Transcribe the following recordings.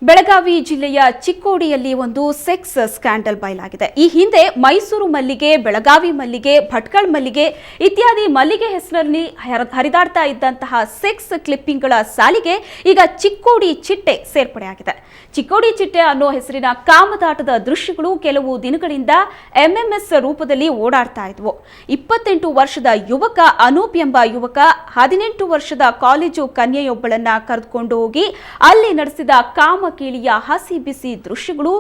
ಬೆಳಗಾವಿ ಜಿಲ್ಲೆಯ ಚಿಕ್ಕೋಡಿಯಲ್ಲಿ ಒಂದು sex scandal ಬಯಲಾಗಿದೆ. ಈ ಹಿಂದೆ ಮೈಸೂರು ಮಲ್ಲಿಗೆ, ಬೆಳಗಾವಿ ಮಲ್ಲಿಗೆ, ಭಟ್ಕಳ ಮಲ್ಲಿಗೆ ಇತ್ಯಾದಿ ಮಲ್ಲಿಗೆ ಹೆಸರಲ್ಲಿ ಹರಿದಾಡ್ತಾ ಇದ್ದಂತಹ ಸೆಕ್ಸ್ ಕ್ಲಿಪ್ಪಿಂಗ್ಗಳ ಸಾಲಿಗೆ ಈಗ ಚಿಕ್ಕೋಡಿ ಚಿಟ್ಟೆ ಸೇರ್ಪಡೆಯಾಗಿದೆ. ಚಿಕ್ಕೋಡಿ ಚಿಟ್ಟೆ ಅನ್ನೋ ಹೆಸರಿನ ಕಾಮದಾಟದ ದೃಶ್ಯಗಳು ಕೆಲವು ದಿನಗಳಿಂದ ಎಂಎಂಎಸ್ ರೂಪದಲ್ಲಿ ಓಡಾಡ್ತಾ ಇದ್ವು. 28 ವರ್ಷದ ಯುವಕ ಅನೂಪ್ ಎಂಬ ಯುವಕ 18 ವರ್ಷದ ಕಾಲೇಜು ಕನ್ಯೆಯೊಬ್ಬಳನ್ನ ಕರೆದುಕೊಂಡು ಹೋಗಿ ಅಲ್ಲಿ ನಡೆಸಿದ ಕಾಮಕೇಳಿಯ ಹಸಿ ಬಿಸಿ ದೃಶ್ಯಗಳು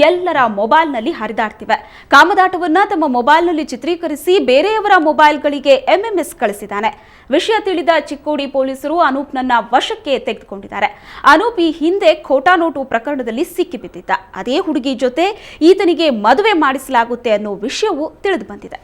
ಎಲ್ಲರ ಮೊಬೈಲ್ನಲ್ಲಿ ಹರಿದಾಡ್ತಿವೆ. ಕಾಮದಾಟವನ್ನ ತಮ್ಮ ಮೊಬೈಲ್ನಲ್ಲಿ ಚಿತ್ರೀಕರಿಸಿ ಬೇರೆಯವರ ಮೊಬೈಲ್ಗಳಿಗೆ ಎಂಎಂಎಸ್ ಕಳಿಸಿದ್ದಾನೆ. ವಿಷಯ ತಿಳಿದ ಚಿಕ್ಕೋಡಿ ಪೊಲೀಸರು ಅನೂಪ್ನನ್ನ ವಶಕ್ಕೆ ತೆಗೆದುಕೊಂಡಿದ್ದಾರೆ. ಅನೂಪ್ ಈ ಹಿಂದೆ ಖೋಟಾ ನೋಟು ಪ್ರಕರಣದಲ್ಲಿ ಸಿಕ್ಕಿಬಿದ್ದಿದ್ದ. ಅದೇ ಹುಡುಗಿ ಜೊತೆ ಈತನಿಗೆ ಮದುವೆ ಮಾಡಿಸಲಾಗುತ್ತೆ ಅನ್ನೋ ವಿಷಯವೂ ತಿಳಿದು ಬಂದಿದೆ.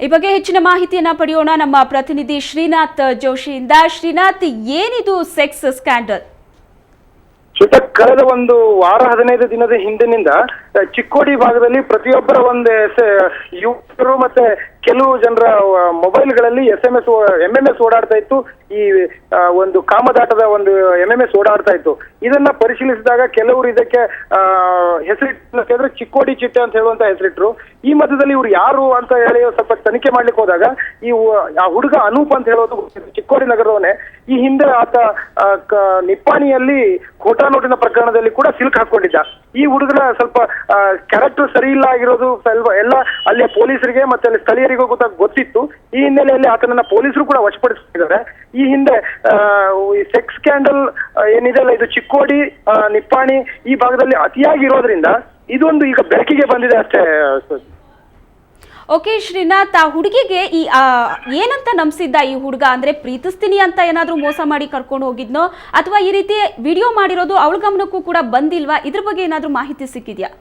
ಈ ಬಗ್ಗೆ ಹೆಚ್ಚಿನ ಮಾಹಿತಿಯನ್ನ ಪಡೆಯೋಣ ನಮ್ಮ ಪ್ರತಿನಿಧಿ ಶ್ರೀನಾಥ್ ಜೋಶಿಯಿಂದ. ಶ್ರೀನಾಥ್, ಏನಿದು ಸೆಕ್ಸ್ ಸ್ಕ್ಯಾಂಡಲ್? ಕಳೆದ ಒಂದು ವಾರ 15 ದಿನದ ಹಿಂದಿನಿಂದ ಚಿಕ್ಕೋಡಿ ಭಾಗದಲ್ಲಿ ಪ್ರತಿಯೊಬ್ಬರ ಒಂದು ಯುವಕರು ಮತ್ತೆ ಕೆಲವು ಜನರ ಮೊಬೈಲ್ಗಳಲ್ಲಿ ಎಂಎಂಎಸ್ ಓಡಾಡ್ತಾ ಇತ್ತು. ಈ ಒಂದು ಕಾಮದಾಟದ ಒಂದು ಎಂಎಂಎಸ್ ಓಡಾಡ್ತಾ ಇತ್ತು. ಇದನ್ನ ಪರಿಶೀಲಿಸಿದಾಗ ಕೆಲವರು ಇದಕ್ಕೆ ಹೆಸರಿಟ್ಟಿದ್ರೆ ಚಿಕ್ಕೋಡಿ ಚಿಟ್ಟೆ ಅಂತ ಹೇಳುವಂತ ಹೆಸರಿಟ್ರು. ಈ ಮಧ್ಯದಲ್ಲಿ ಇವ್ರು ಯಾರು ಅಂತ ಹೇಳಿ ಸ್ವಲ್ಪ ತನಿಖೆ ಮಾಡ್ಲಿಕ್ಕೆ ಹೋದಾಗ ಆ ಹುಡುಗ ಅನೂಪ್ ಅಂತ ಹೇಳೋದು ಚಿಕ್ಕೋಡಿ ನಗರದವನೇ. ಈ ಹಿಂದೆ ಆತ ನಿಪ್ಪಾಣಿಯಲ್ಲಿ ಖೋಟಾ ನೋಟಿನ ಪ್ರಕರಣದಲ್ಲಿ ಕೂಡ ಸಿಲುಕ್ ಹಾಕೊಂಡಿದ್ದ. ಈ ಹುಡುಗನ ಸ್ವಲ್ಪ ಕ್ಯಾರೆಕ್ಟರ್ ಸರಿ ಇಲ್ಲ ಆಗಿರೋದು ಎಲ್ಲ ಅಲ್ಲಿಯ ಪೊಲೀಸರಿಗೆ ಮತ್ತೆ ಅಲ್ಲಿ ಸ್ಥಳೀಯರಿಗೂ ಗೊತ್ತಿತ್ತು. ಈ ಹಿನ್ನೆಲೆಯಲ್ಲಿ ಆತನನ್ನ ಪೊಲೀಸರು ಕೂಡ ವಶಪಡಿಸಿದ್ದಾರೆ. ಈ ಹಿಂದೆ ಸೆಕ್ಸ್ ಸ್ಕ್ಯಾಂಡಲ್ ಏನಿದೆ ಅಲ್ಲ, ಇದು ಚಿಕ್ಕೋಡಿ, ನಿಪ್ಪಾಣಿ ಈ ಭಾಗದಲ್ಲಿ ಅತಿಯಾಗಿರೋದ್ರಿಂದ ಇದೊಂದು ಈಗ ಬೆಳಕಿಗೆ ಬಂದಿದೆ ಅಷ್ಟೇ. ಓಕೆ ಶ್ರೀನಾಥ್, ಆ ಹುಡುಗಿಗೆ ಈ ಏನಂತ ನಂಬಿಸಿದ್ದ ಈ ಹುಡುಗ? ಅಂದ್ರೆ ಪ್ರೀತಿಸ್ತೀನಿ ಅಂತ ಏನಾದ್ರೂ ಮೋಸ ಮಾಡಿ ಕರ್ಕೊಂಡು ಹೋಗಿದ್ನೋ ಅಥವಾ ಈ ರೀತಿ ವಿಡಿಯೋ ಮಾಡಿರೋದು ಅವಳ ಗಮನಕ್ಕೂ ಕೂಡ ಬಂದಿಲ್ವಾ? ಇದ್ರ ಬಗ್ಗೆ ಏನಾದ್ರೂ ಮಾಹಿತಿ ಸಿಕ್ಕಿದ್ಯಾ?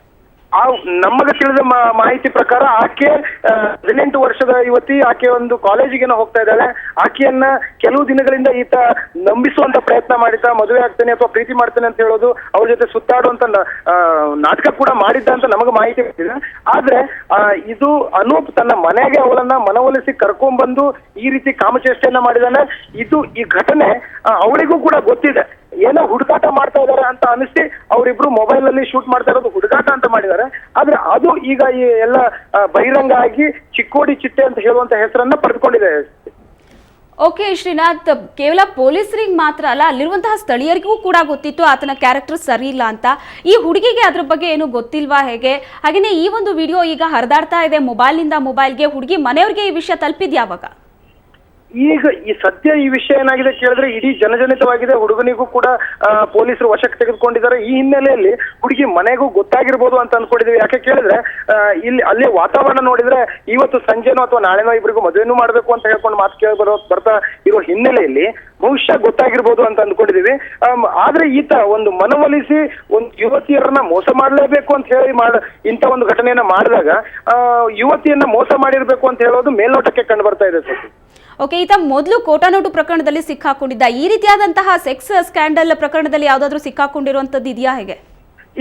ನಮಗೆ ತಿಳಿದ ಮಾಹಿತಿ ಪ್ರಕಾರ ಆಕೆ 18 ವರ್ಷದ ಯುವತಿ. ಆಕೆ ಒಂದು ಕಾಲೇಜಿಗೆ ಹೋಗ್ತಾ ಇದ್ದಾಳೆ. ಆಕೆಯನ್ನ ಕೆಲವು ದಿನಗಳಿಂದ ಈತ ನಂಬಿಸುವಂತ ಪ್ರಯತ್ನ ಮಾಡಿದ್ದ. ಮದುವೆ ಆಗ್ತೇನೆ ಅಥವಾ ಪ್ರೀತಿ ಮಾಡ್ತೇನೆ ಅಂತ ಹೇಳೋದು, ಅವ್ರ ಜೊತೆ ಸುತ್ತಾಡುವಂತ ನಾಟಕ ಕೂಡ ಮಾಡಿದ್ದ ಅಂತ ನಮಗೆ ಮಾಹಿತಿ ಗೊತ್ತಿದೆ. ಆದ್ರೆ ಇದು ಅನೂಪ್ ತನ್ನ ಮನೆಗೆ ಅವಳನ್ನ ಮನವೊಲಿಸಿ ಕರ್ಕೊಂಡ್ಬಂದು ಈ ರೀತಿ ಕಾಮಚೇಷ್ಟೆಯನ್ನ ಮಾಡಿದಾನೆ. ಈ ಘಟನೆ ಅವಳಿಗೂ ಕೂಡ ಗೊತ್ತಿದೆ. ಏನೋ ಹುಡುಗಾಟ ಮಾಡ್ತಾ ಇದಾರೆ ಅಂತ ಅನಿಸಿ ಅವರಿಬ್ರು ಮೊಬೈಲ್ ಅಲ್ಲಿ ಶೂಟ್ ಮಾಡ್ತಾ ಇರೋದು ಹುಡುಗಾಟ ಅಂತ ಮಾಡಿದ್ದಾರೆ. ಆದ್ರೆ ಅದು ಈಗ ಈ ಎಲ್ಲ ಬಹಿರಂಗ ಆಗಿ ಚಿಕ್ಕೋಡಿ ಚಿಟ್ಟೆ ಅಂತ ಹೇಳುವಂತ ಹೆಸರನ್ನ ಪಡೆದುಕೊಂಡಿದೆ. ಓಕೆ ಶ್ರೀನಾಥ್, ಕೇವಲ ಪೊಲೀಸರಿಗೆ ಮಾತ್ರ ಅಲ್ಲ, ಅಲ್ಲಿರುವಂತಹ ಸ್ಥಳೀಯರಿಗೂ ಕೂಡ ಗೊತ್ತಿತ್ತು ಆತನ ಕ್ಯಾರೆಕ್ಟರ್ ಸರಿ ಇಲ್ಲ ಅಂತ. ಈ ಹುಡುಗಿಗೆ ಅದ್ರ ಬಗ್ಗೆ ಏನು ಗೊತ್ತಿಲ್ವಾ ಹೇಗೆ? ಹಾಗೇನೆ ಈ ಒಂದು ವಿಡಿಯೋ ಈಗ ಹರಿದಾಡ್ತಾ ಇದೆ ಮೊಬೈಲ್ನಿಂದ ಮೊಬೈಲ್ಗೆ. ಹುಡುಗಿ ಮನೆಯವ್ರಿಗೆ ಈ ವಿಷಯ ತಲುಪಿದ್ಯಾವಾಗ? ಈಗ ಈ ಸದ್ಯ ಈ ವಿಷಯ ಏನಾಗಿದೆ ಕೇಳಿದ್ರೆ ಇಡೀ ಜನಜನಿತವಾಗಿದೆ. ಹುಡುಗನಿಗೂ ಕೂಡ ಪೊಲೀಸರು ವಶಕ್ಕೆ ತೆಗೆದುಕೊಂಡಿದ್ದಾರೆ. ಈ ಹಿನ್ನೆಲೆಯಲ್ಲಿ ಹುಡುಗಿ ಮನೆಗೂ ಗೊತ್ತಾಗಿರ್ಬೋದು ಅಂತ ಅನ್ಕೊಂಡಿದೀವಿ. ಯಾಕೆ ಕೇಳಿದ್ರೆ ಅಲ್ಲಿ ವಾತಾವರಣ ನೋಡಿದ್ರೆ ಇವತ್ತು ಸಂಜೆನೋ ಅಥವಾ ನಾಳೆನೋ ಇಬ್ಬರಿಗೂ ಮದುವೆನೂ ಮಾಡ್ಬೇಕು ಅಂತ ಹೇಳ್ಕೊಂಡು ಮಾತು ಬರ್ತಾ ಇರೋ ಹಿನ್ನೆಲೆಯಲ್ಲಿ ಬಹುಶಃ ಗೊತ್ತಾಗಿರ್ಬೋದು ಅಂತ ಅಂದ್ಕೊಂಡಿದೀವಿ. ಆದ್ರೆ ಈತ ಒಂದು ಮನವೊಲಿಸಿ ಒಂದು ಯುವತಿಯರನ್ನ ಮೋಸ ಮಾಡಲೇಬೇಕು ಅಂತ ಹೇಳಿ ಇಂಥ ಒಂದು ಘಟನೆಯನ್ನ ಮಾಡಿದಾಗ ಯುವತಿಯನ್ನ ಮೋಸ ಮಾಡಿರ್ಬೇಕು ಅಂತ ಹೇಳೋದು ಮೇಲ್ನೋಟಕ್ಕೆ ಕಂಡು ಬರ್ತಾ ಇದೆ ಸರ್. ಓಕೆ, ಈತ ಮೊದಲು ಖೋಟಾ ನೋಟು ಪ್ರಕರಣದಲ್ಲಿ ಸಿಕ್ಕಾಕೊಂಡಿದ್ದ. ಈ ರೀತಿಯಾದಂತಹ ಸೆಕ್ಸ್ ಸ್ಕ್ಯಾಂಡಲ್ ಪ್ರಕರಣದಲ್ಲಿ ಯಾವ್ದಾದ್ರು ಸಿಕ್ಕಾಕೊಂಡಿರುವಂತದ್ದು ಇದೆಯಾ ಹೇಗೆ?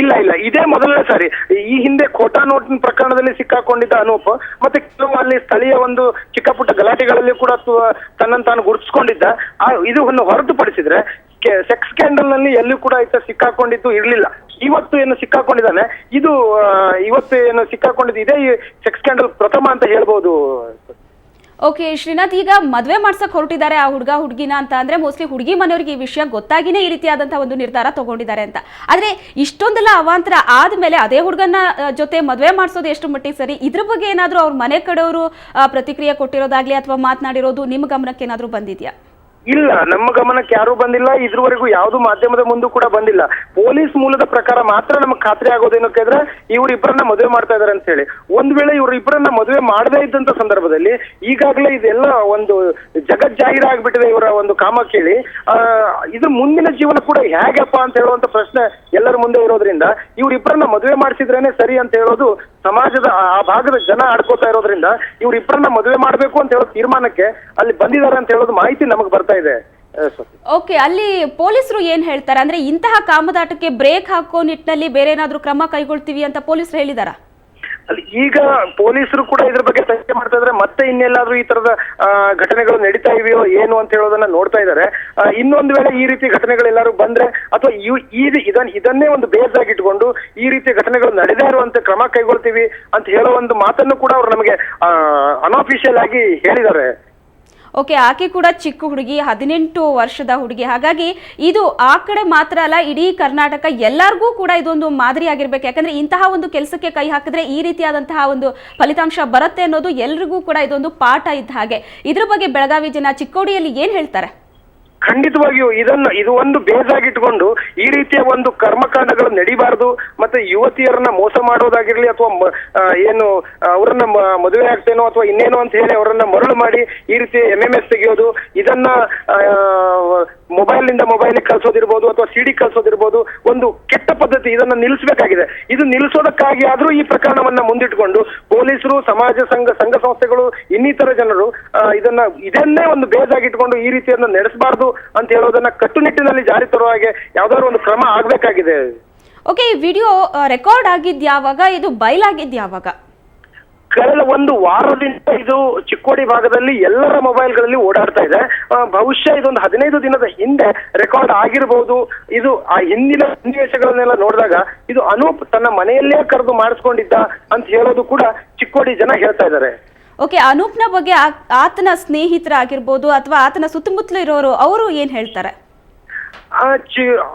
ಇಲ್ಲ, ಇದೇ ಮೊದಲನೇ ಸಾರಿ. ಈ ಹಿಂದೆ ಖೋಟಾ ನೋಟಿನ ಪ್ರಕರಣದಲ್ಲಿ ಸಿಕ್ಕಾಕೊಂಡಿದ್ದ ಅನೂಪ್ ಮತ್ತೆ ಕೆಲವು ಅಲ್ಲಿ ಸ್ಥಳೀಯ ಒಂದು ಚಿಕ್ಕ ಪುಟ್ಟ ಗಲಾಟೆಗಳಲ್ಲಿ ಕೂಡ ತನ್ನನ್ನು ತಾನು ಗುರುತಿಸ್ಕೊಂಡಿದ್ದ. ಇದನ್ನು ಹೊರತುಪಡಿಸಿದ್ರೆ ಸೆಕ್ಸ್ ಸ್ಕ್ಯಾಂಡಲ್ ನಲ್ಲಿ ಎಲ್ಲೂ ಕೂಡ ಈತ ಸಿಕ್ಕಾಕೊಂಡಿದ್ದು ಇರ್ಲಿಲ್ಲ. ಇವತ್ತು ಏನು ಸಿಕ್ಕಾಕೊಂಡಿದ್ದಾನೆ, ಇವತ್ತು ಏನು ಸಿಕ್ಕಾಕೊಂಡಿದ್ದು ಇದೇ ಸೆಕ್ಸ್ ಸ್ಕ್ಯಾಂಡಲ್ ಪ್ರಥಮ ಅಂತ ಹೇಳ್ಬೋದು. ಓಕೆ ಶ್ರೀನಾಥ್, ಈಗ ಮದುವೆ ಮಾಡ್ಸಕ್ ಹೊರಟಿದ್ದಾರೆ ಆ ಹುಡುಗಿನ ಅಂತ ಅಂದ್ರೆ ಮೋಸ್ಟ್ಲಿ ಹುಡುಗಿ ಮನೆಯವ್ರಿಗೆ ಈ ವಿಷಯ ಗೊತ್ತಾಗಿನೇ ಈ ರೀತಿಯಾದಂತಹ ಒಂದು ನಿರ್ಧಾರ ತಗೊಂಡಿದ್ದಾರೆ ಅಂತ. ಆದ್ರೆ ಇಷ್ಟೊಂದೆಲ್ಲ ಅವಾಂತರ ಆದ್ಮೇಲೆ ಅದೇ ಹುಡುಗನ ಜೊತೆ ಮದುವೆ ಮಾಡಿಸೋದು ಎಷ್ಟು ಮಟ್ಟಿಗೆ ಸರಿ? ಇದ್ರ ಬಗ್ಗೆ ಏನಾದ್ರೂ ಅವ್ರ ಮನೆ ಕಡೆಯವರು ಪ್ರತಿಕ್ರಿಯೆ ಕೊಟ್ಟಿರೋದಾಗ್ಲಿ ಅಥವಾ ಮಾತನಾಡಿರೋದು ನಿಮ್ಮ ಗಮನಕ್ಕೆ ಏನಾದ್ರೂ ಬಂದಿದ್ಯಾ? ಇಲ್ಲ, ನಮ್ಮ ಗಮನಕ್ಕೆ ಯಾರು ಬಂದಿಲ್ಲ. ಇದ್ರವರೆಗೂ ಯಾವ್ದು ಮಾಧ್ಯಮದ ಮುಂದೂ ಕೂಡ ಬಂದಿಲ್ಲ. ಪೊಲೀಸ್ ಮೂಲದ ಪ್ರಕಾರ ಮಾತ್ರ ನಮಗೆ ಖಾತ್ರಿ ಆಗೋದೇನು ಕೇಳಿದ್ರೆ ಇವ್ರಿಬ್ಬರನ್ನ ಮದುವೆ ಮಾಡ್ತಾ ಇದಾರೆ ಅಂತ ಹೇಳಿ. ಒಂದ್ ವೇಳೆ ಇವ್ರಿಬ್ಬರನ್ನ ಮದುವೆ ಮಾಡದೇ ಇದ್ದಂತ ಸಂದರ್ಭದಲ್ಲಿ ಈಗಾಗಲೇ ಇದೆಲ್ಲ ಒಂದು ಜಗಜ್ಜಾಹಿರ ಆಗ್ಬಿಟ್ಟಿದೆ ಇವರ ಒಂದು ಕಾಮ ಕೇಳಿ. ಇದ್ರ ಮುಂದಿನ ಜೀವನ ಕೂಡ ಹೇಗಪ್ಪ ಅಂತ ಹೇಳುವಂತ ಪ್ರಶ್ನೆ ಎಲ್ಲರ ಮುಂದೆ ಇರೋದ್ರಿಂದ ಇವ್ರಿಬ್ಬರನ್ನ ಮದುವೆ ಮಾಡಿಸಿದ್ರೇನೆ ಸರಿ ಅಂತ ಹೇಳೋದು ಸಮಾಜದ ಆ ಭಾಗದ ಜನ ಆಡ್ಕೋತಾ ಇರೋದ್ರಿಂದ ಇವ್ರಿಬ್ಬರನ್ನ ಮದುವೆ ಮಾಡ್ಬೇಕು ಅಂತ ಹೇಳೋ ತೀರ್ಮಾನಕ್ಕೆ ಅಲ್ಲಿ ಬಂದಿದ್ದಾರೆ ಅಂತ ಹೇಳೋದು ಮಾಹಿತಿ ನಮಗೆ ಬರ್ತಾ ಇದೆ. ಓಕೆ, ಅಲ್ಲಿ ಪೊಲೀಸರು ಏನ್ ಹೇಳ್ತಾರೆ ಅಂದ್ರೆ ಇಂತಹ ಕಾಮದಾಟಕ್ಕೆ ಬ್ರೇಕ್ ಹಾಕೋ ನಿಟ್ಟಿನಲ್ಲಿ ಬೇರೆ ಏನಾದ್ರೂ ಕ್ರಮ ಕೈಗೊಳ್ತೀವಿ ಅಂತ ಪೊಲೀಸರು ಹೇಳಿದಾರಾ? ಅಲ್ಲಿ ಈಗ ಪೊಲೀಸರು ಕೂಡ ಇದ್ರ ಬಗ್ಗೆ ತನಿಖೆ ಮಾಡ್ತಾ ಇದ್ದಾರೆ. ಮತ್ತೆ ಇನ್ನೆಲ್ಲಾದ್ರೂ ಈ ತರದ ಘಟನೆಗಳು ನಡೀತಾ ಇವೆಯೋ ಏನು ಅಂತ ಹೇಳೋದನ್ನ ನೋಡ್ತಾ ಇದ್ದಾರೆ. ಇನ್ನೊಂದು ವೇಳೆ ಈ ರೀತಿ ಘಟನೆಗಳೆಲ್ಲಾರು ಬಂದ್ರೆ ಅಥವಾ ಇದನ್ನೇ ಒಂದು ಬೇಸ್ ಆಗಿ ಇಟ್ಕೊಂಡು ಈ ರೀತಿ ಘಟನೆಗಳು ನಡೆದೇ ಇರುವಂತೆ ಕ್ರಮ ಕೈಗೊಳ್ತೀವಿ ಅಂತ ಹೇಳೋ ಒಂದು ಮಾತನ್ನು ಕೂಡ ಅವರು ನಮಗೆ ಅನ್ಅಫಿಷಿಯಲ್ ಆಗಿ ಹೇಳಿದ್ದಾರೆ. ಓಕೆ, ಆಕೆ ಕೂಡ ಚಿಕ್ಕ ಹುಡುಗಿ, 18 ವರ್ಷದ ಹುಡುಗಿ. ಹಾಗಾಗಿ ಇದು ಆ ಕಡೆ ಮಾತ್ರ ಅಲ್ಲ, ಇಡೀ ಕರ್ನಾಟಕ ಎಲ್ಲರಿಗೂ ಕೂಡ ಇದೊಂದು ಮಾದರಿ ಆಗಿರ್ಬೇಕು. ಯಾಕಂದ್ರೆ ಇಂತಹ ಒಂದು ಕೆಲಸಕ್ಕೆ ಕೈ ಹಾಕಿದ್ರೆ ಈ ರೀತಿಯಾದಂತಹ ಒಂದು ಫಲಿತಾಂಶ ಬರುತ್ತೆ ಅನ್ನೋದು ಎಲ್ರಿಗೂ ಕೂಡ ಇದೊಂದು ಪಾಠ ಇದ್ದ ಹಾಗೆ. ಇದ್ರ ಬಗ್ಗೆ ಬೆಳಗಾವಿ ಜನ ಚಿಕ್ಕೋಡಿಯಲ್ಲಿ ಏನ್ ಹೇಳ್ತಾರೆ? ಖಂಡಿತವಾಗಿಯೂ ಇದು ಒಂದು ಬೇಸ್ ಆಗಿಟ್ಕೊಂಡು ಈ ರೀತಿಯ ಒಂದು ಕರ್ಮಕಾಂಡಗಳು ನಡಿಬಾರದು. ಮತ್ತೆ ಯುವತಿಯರನ್ನ ಮೋಸ ಮಾಡೋದಾಗಿರ್ಲಿ ಅಥವಾ ಏನು ಅವರನ್ನ ಮದುವೆ ಆಗ್ತೇನೋ ಅಥವಾ ಇನ್ನೇನೋ ಅಂತ ಹೇಳಿ ಅವರನ್ನ ಮರಳು ಮಾಡಿ ಈ ರೀತಿ MMS ತೆಗೆಯೋದು, ಇದನ್ನ ಮೊಬೈಲ್ನಿಂದ ಮೊಬೈಲ್ ಕಳ್ಸೋದಿರ್ಬೋದು ಅಥವಾ CD ಕಳ್ಸೋದಿರ್ಬೋದು, ಒಂದು ಕೆಟ್ಟ ಪದ್ಧತಿ. ಇದನ್ನ ನಿಲ್ಲಿಸಬೇಕಾಗಿದೆ. ಇದು ನಿಲ್ಲಿಸೋದಕ್ಕಾಗಿ ಆದ್ರೂ ಈ ಪ್ರಕರಣವನ್ನ ಮುಂದಿಟ್ಕೊಂಡು ಪೊಲೀಸರು, ಸಮಾಜ ಸಂಘ ಸಂಸ್ಥೆಗಳು, ಇನ್ನಿತರ ಜನರು ಇದನ್ನೇ ಒಂದು ಬೇಸ್ ಆಗಿಟ್ಕೊಂಡು ಈ ರೀತಿಯನ್ನ ನಡೆಸಬಾರ್ದು ಅಂತ ಹೇಳೋದನ್ನ ಕಟ್ಟುನಿಟ್ಟಿನಲ್ಲಿ ಜಾರಿ ತರುವ ಹಾಗೆ ಯಾವ್ದಾದ್ರು ಒಂದು ಕ್ರಮ ಆಗ್ಬೇಕಾಗಿದೆ. ಓಕೆ, ಈ ವಿಡಿಯೋ ರೆಕಾರ್ಡ್ ಆಗಿದ್ ಯಾವಾಗ, ಇದು ಬಯಲಾಗಿದ್ ಯಾವಾಗ? ಕಳೆದ ಒಂದು ವಾರದಿಂದ ಇದು ಚಿಕ್ಕೋಡಿ ಭಾಗದಲ್ಲಿ ಎಲ್ಲರ ಮೊಬೈಲ್ಗಳಲ್ಲಿ ಓಡಾಡ್ತಾ ಇದೆ. ಬಹುಶಃ ಇದೊಂದು 15 ದಿನದ ಹಿಂದೆ ರೆಕಾರ್ಡ್ ಆಗಿರಬಹುದು. ಇದು ಆ ಹಿಂದಿನ ಸನ್ನಿವೇಶಗಳನ್ನೆಲ್ಲ ನೋಡಿದಾಗ ಇದು ಅನೂಪ್ ತನ್ನ ಮನೆಯಲ್ಲೇ ಕರೆದು ಮಾಡಿಸ್ಕೊಂಡಿದ್ದ ಅಂತ ಹೇಳೋದು ಕೂಡ ಚಿಕ್ಕೋಡಿ ಜನ ಹೇಳ್ತಾ ಇದ್ದಾರೆ. ಓಕೆ, ಅನೂಪ್ನ ಬಗ್ಗೆ ಆತನ ಸ್ನೇಹಿತರಾಗಿರ್ಬೋದು ಅಥವಾ ಆತನ ಸುತ್ತಮುತ್ತಲು ಇರೋರು ಅವರು ಏನ್ ಹೇಳ್ತಾರೆ?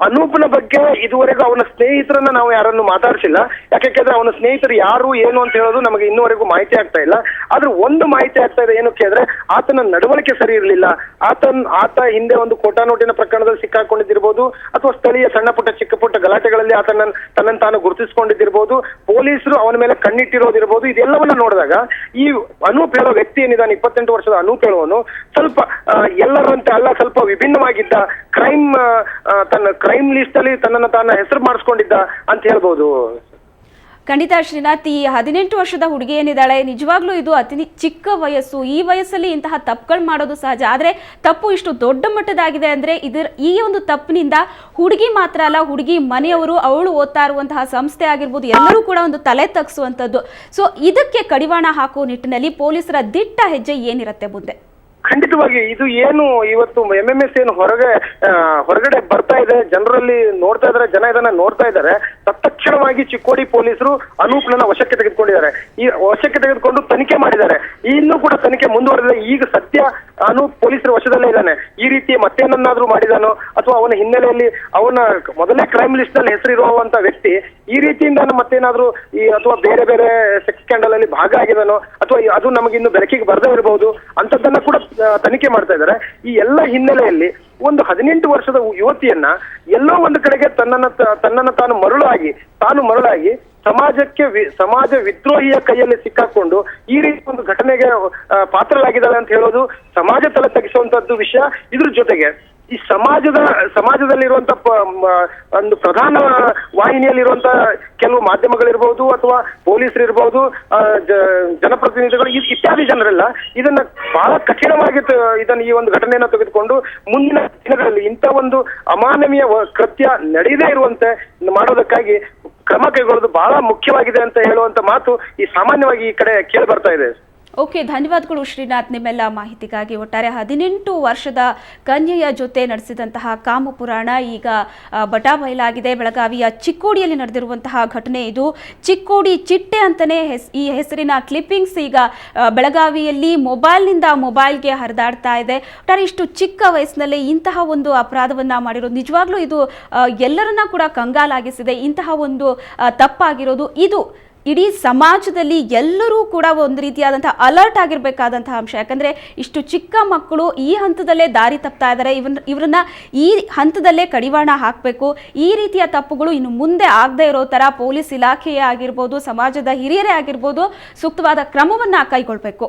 ಅನೂಪ್ನ ಬಗ್ಗೆ ಇದುವರೆಗೂ ಅವನ ಸ್ನೇಹಿತರನ್ನ ನಾವು ಯಾರನ್ನು ಮಾತಾಡಿಸಿಲ್ಲ. ಯಾಕೆಂದ್ರೆ ಅವನ ಸ್ನೇಹಿತರು ಯಾರು ಏನು ಅಂತ ಹೇಳೋದು ನಮಗೆ ಇನ್ನುವರೆಗೂ ಮಾಹಿತಿ ಆಗ್ತಾ ಇಲ್ಲ. ಆದ್ರೆ ಒಂದು ಮಾಹಿತಿ ಆಗ್ತಾ ಇದೆ, ಏನು ಕೇಳಿದ್ರೆ ಆತನ ನಡವಳಿಕೆ ಸರಿ ಇರಲಿಲ್ಲ. ಆತ ಹಿಂದೆ ಒಂದು ಕೋಟಾ ನೋಟಿನ ಪ್ರಕರಣದಲ್ಲಿ ಸಿಕ್ಕಾಕೊಂಡಿದ್ದಿರ್ಬೋದು ಅಥವಾ ಸ್ಥಳೀಯ ಸಣ್ಣ ಪುಟ್ಟ ಚಿಕ್ಕ ಪುಟ್ಟ ಗಲಾಟೆಗಳಲ್ಲಿ ತನ್ನನ್ನು ತಾನು ಗುರುತಿಸಿಕೊಂಡಿದ್ದಿರ್ಬೋದು. ಪೊಲೀಸರು ಅವನ ಮೇಲೆ ಕಣ್ಣಿಟ್ಟಿರೋದಿರ್ಬೋದು. ಇದೆಲ್ಲವನ್ನ ನೋಡಿದಾಗ ಈ ಅನೂಪ್ ಹೇಳೋ ವ್ಯಕ್ತಿ ಏನಿದ್ದಾನೆ, 28 ವರ್ಷದ ಅನೂಪ್ ಹೇಳುವನು, ಸ್ವಲ್ಪ ಎಲ್ಲರಂತೆ ಅಲ್ಲ, ಸ್ವಲ್ಪ ವಿಭಿನ್ನವಾಗಿದ್ದ. ತನ್ನ ಕ್ರೈಮ್ ಲಿಸ್ಟ್ ಅಲ್ಲಿ ತನ್ನನ್ನು ತಾನ ಹೆಸರು ಮಾಡಿಸ್ಕೊಂಡಿದ್ದ ಅಂತ ಹೇಳ್ಬೋದು. ಖಂಡಿತ ಶ್ರೀನಾಥ್, ಈ 18 ವರ್ಷದ ಹುಡುಗಿ ಏನಿದ್ದಾಳೆ, ನಿಜವಾಗ್ಲೂ ಇದು ಅತಿ ಚಿಕ್ಕ ವಯಸ್ಸು. ಈ ವಯಸ್ಸಲ್ಲಿ ಇಂತಹ ತಪ್ಪುಗಳು ಮಾಡೋದು ಸಹಜ. ಆದರೆ ತಪ್ಪು ಇಷ್ಟು ದೊಡ್ಡ ಮಟ್ಟದಾಗಿದೆ ಅಂದರೆ ಈ ಒಂದು ತಪ್ಪಿನಿಂದ ಹುಡುಗಿ ಮಾತ್ರ ಅಲ್ಲ, ಹುಡುಗಿ ಮನೆಯವರು, ಅವಳು ಓದ್ತಾ ಇರುವಂತಹ ಸಂಸ್ಥೆ ಆಗಿರ್ಬೋದು, ಎಲ್ಲರೂ ಕೂಡ ಒಂದು ತಲೆ ತಗ್ಸುವಂಥದ್ದು. ಸೊ ಇದಕ್ಕೆ ಕಡಿವಾಣ ಹಾಕುವ ನಿಟ್ಟಿನಲ್ಲಿ ಪೊಲೀಸರ ದಿಟ್ಟ ಹೆಜ್ಜೆ ಏನಿರುತ್ತೆ ಮುಂದೆ? ಖಂಡಿತವಾಗಿ ಇದು ಏನು ಇವತ್ತು MMS ಏನು ಹೊರಗಡೆ ಬರ್ತಾ ಇದೆ, ಜನರಲ್ಲಿ ನೋಡ್ತಾ ಇದ್ದಾರೆ, ಜನ ಇದನ್ನ ನೋಡ್ತಾ ಇದ್ದಾರೆ. ತತ್ಕ್ಷಣವಾಗಿ ಚಿಕ್ಕೋಡಿ ಪೊಲೀಸರು ಅನೂಪ್ನ ವಶಕ್ಕೆ ತೆಗೆದುಕೊಂಡಿದ್ದಾರೆ. ಈ ವಶಕ್ಕೆ ತೆಗೆದುಕೊಂಡು ತನಿಖೆ ಮಾಡಿದ್ದಾರೆ. ಇನ್ನೂ ಕೂಡ ತನಿಖೆ ಮುಂದುವರೆದಿದೆ. ಈಗ ಸದ್ಯ ಅನೂಪ್ ಪೊಲೀಸರ ವಶದಲ್ಲೇ ಇದ್ದಾನೆ. ಈ ರೀತಿ ಮತ್ತೇನನ್ನಾದ್ರೂ ಮಾಡಿದಾನೋ ಅಥವಾ ಅವನ ಹಿನ್ನೆಲೆಯಲ್ಲಿ ಅವನ ಮೊದಲೇ ಕ್ರೈಮ್ ಲಿಸ್ಟ್ ನಲ್ಲಿ ಹೆಸರಿರುವಂತ ವ್ಯಕ್ತಿ ಈ ರೀತಿಯಿಂದ ಮತ್ತೇನಾದ್ರೂ ಅಥವಾ ಬೇರೆ ಬೇರೆ ಸೆಕ್ಸ್ ಸ್ಕ್ಯಾಂಡಲ್ ಅಲ್ಲಿ ಭಾಗ ಆಗಿದಾನೋ ಅಥವಾ ಅದು ನಮಗಿನ್ನು ಬೆಳಕಿಗೆ ಬರದೇ ಇರಬಹುದು ಅಂತದನ್ನ ಕೂಡ ತನಿಖೆ ಮಾಡ್ತಾ ಇದ್ದಾರೆ. ಈ ಎಲ್ಲ ಹಿನ್ನೆಲೆಯಲ್ಲಿ ಒಂದು 18 ವರ್ಷದ ಯುವತಿಯನ್ನ ಎಲ್ಲೋ ಒಂದು ಕಡೆಗೆ ತನ್ನನ್ನು ತಾನು ಮರುಳಾಗಿ ಸಮಾಜ ವಿದ್ರೋಹಿಯ ಕೈಯಲ್ಲಿ ಸಿಕ್ಕಾಕೊಂಡು ಈ ರೀತಿ ಒಂದು ಘಟನೆಗೆ ಪಾತ್ರರಾಗಿದ್ದಾಳೆ ಅಂತ ಹೇಳೋದು ಸಮಾಜ ತಲೆ ತಗ್ಗಿಸುವಂತದ್ದು ವಿಷಯ. ಇದ್ರ ಜೊತೆಗೆ ಈ ಸಮಾಜದಲ್ಲಿರುವಂತ ಒಂದು ಪ್ರಧಾನ ವಾಹಿನಿಯಲ್ಲಿರುವಂತ ಕೆಲವು ಮಾಧ್ಯಮಗಳಿರ್ಬೋದು ಅಥವಾ ಪೊಲೀಸರು ಇರ್ಬೋದು, ಜನಪ್ರತಿನಿಧಿಗಳು ಇತ್ಯಾದಿ ಜನರೆಲ್ಲ ಇದನ್ನ ಬಹಳ ಕಠಿಣವಾಗಿ ಈ ಒಂದು ಘಟನೆಯನ್ನ ತೆಗೆದುಕೊಂಡು ಮುಂದಿನ ದಿನಗಳಲ್ಲಿ ಇಂಥ ಒಂದು ಅಮಾನವೀಯ ಕೃತ್ಯ ನಡೆಯದೇ ಇರುವಂತೆ ಮಾಡೋದಕ್ಕಾಗಿ ಕ್ರಮ ಕೈಗೊಳ್ಳೋದು ಬಹಳ ಮುಖ್ಯವಾಗಿದೆ ಅಂತ ಹೇಳುವಂತ ಮಾತು ಈ ಸಾಮಾನ್ಯವಾಗಿ ಈ ಕಡೆ ಕೇಳಿ ಬರ್ತಾ ಇದೆ. ಓಕೆ, ಧನ್ಯವಾದಗಳು ಶ್ರೀನಾಥ್ ನಿಮ್ಮೆಲ್ಲ ಮಾಹಿತಿಗಾಗಿ. ಒಟ್ಟಾರೆ 18 ವರ್ಷದ ಕನ್ಯೆಯ ಜೊತೆ ನಡೆಸಿದಂತಹ ಕಾಮಪುರಾಣ ಈಗ ಬಟಾಬಯಲಾಗಿದೆ. ಬೆಳಗಾವಿಯ ಚಿಕ್ಕೋಡಿಯಲ್ಲಿ ನಡೆದಿರುವಂತಹ ಘಟನೆ ಇದು. ಚಿಕ್ಕೋಡಿ ಚಿಟ್ಟೆ ಅಂತಲೇ ಈ ಹೆಸರಿನ ಕ್ಲಿಪ್ಪಿಂಗ್ಸ್ ಈಗ ಬೆಳಗಾವಿಯಲ್ಲಿ ಮೊಬೈಲ್ನಿಂದ ಮೊಬೈಲ್ಗೆ ಹರಿದಾಡ್ತಾ ಇದೆ. ಒಟ್ಟಾರೆ ಇಷ್ಟು ಚಿಕ್ಕ ವಯಸ್ಸಿನಲ್ಲೇ ಇಂತಹ ಒಂದು ಅಪರಾಧವನ್ನ ಮಾಡಿರೋದು ನಿಜವಾಗ್ಲೂ ಇದು ಎಲ್ಲರನ್ನ ಕೂಡ ಕಂಗಾಲಾಗಿಸಿದೆ. ಇಂತಹ ಒಂದು ತಪ್ಪಾಗಿರೋದು ಇದು ಇಡೀ ಸಮಾಜದಲ್ಲಿ ಎಲ್ಲರೂ ಕೂಡ ಒಂದು ರೀತಿಯಾದಂತಹ ಅಲರ್ಟ್ ಆಗಿರಬೇಕಾದಂತಹ ಅಂಶ. ಯಾಕಂದರೆ ಇಷ್ಟು ಚಿಕ್ಕ ಮಕ್ಕಳು ಈ ಹಂತದಲ್ಲೇ ದಾರಿ ತಪ್ತಾ ಇದ್ದಾರೆ. ಇವರನ್ನ ಈ ಹಂತದಲ್ಲೇ ಕಡಿವಾಣ ಹಾಕಬೇಕು. ಈ ರೀತಿಯ ತಪ್ಪುಗಳು ಇನ್ನು ಮುಂದೆ ಆಗದೇ ಇರೋ ಥರ ಪೊಲೀಸ್ ಇಲಾಖೆಯೇ ಆಗಿರ್ಬೋದು, ಸಮಾಜದ ಹಿರಿಯರೇ ಆಗಿರ್ಬೋದು, ಸೂಕ್ತವಾದ ಕ್ರಮವನ್ನು ಕೈಗೊಳ್ಳಬೇಕು.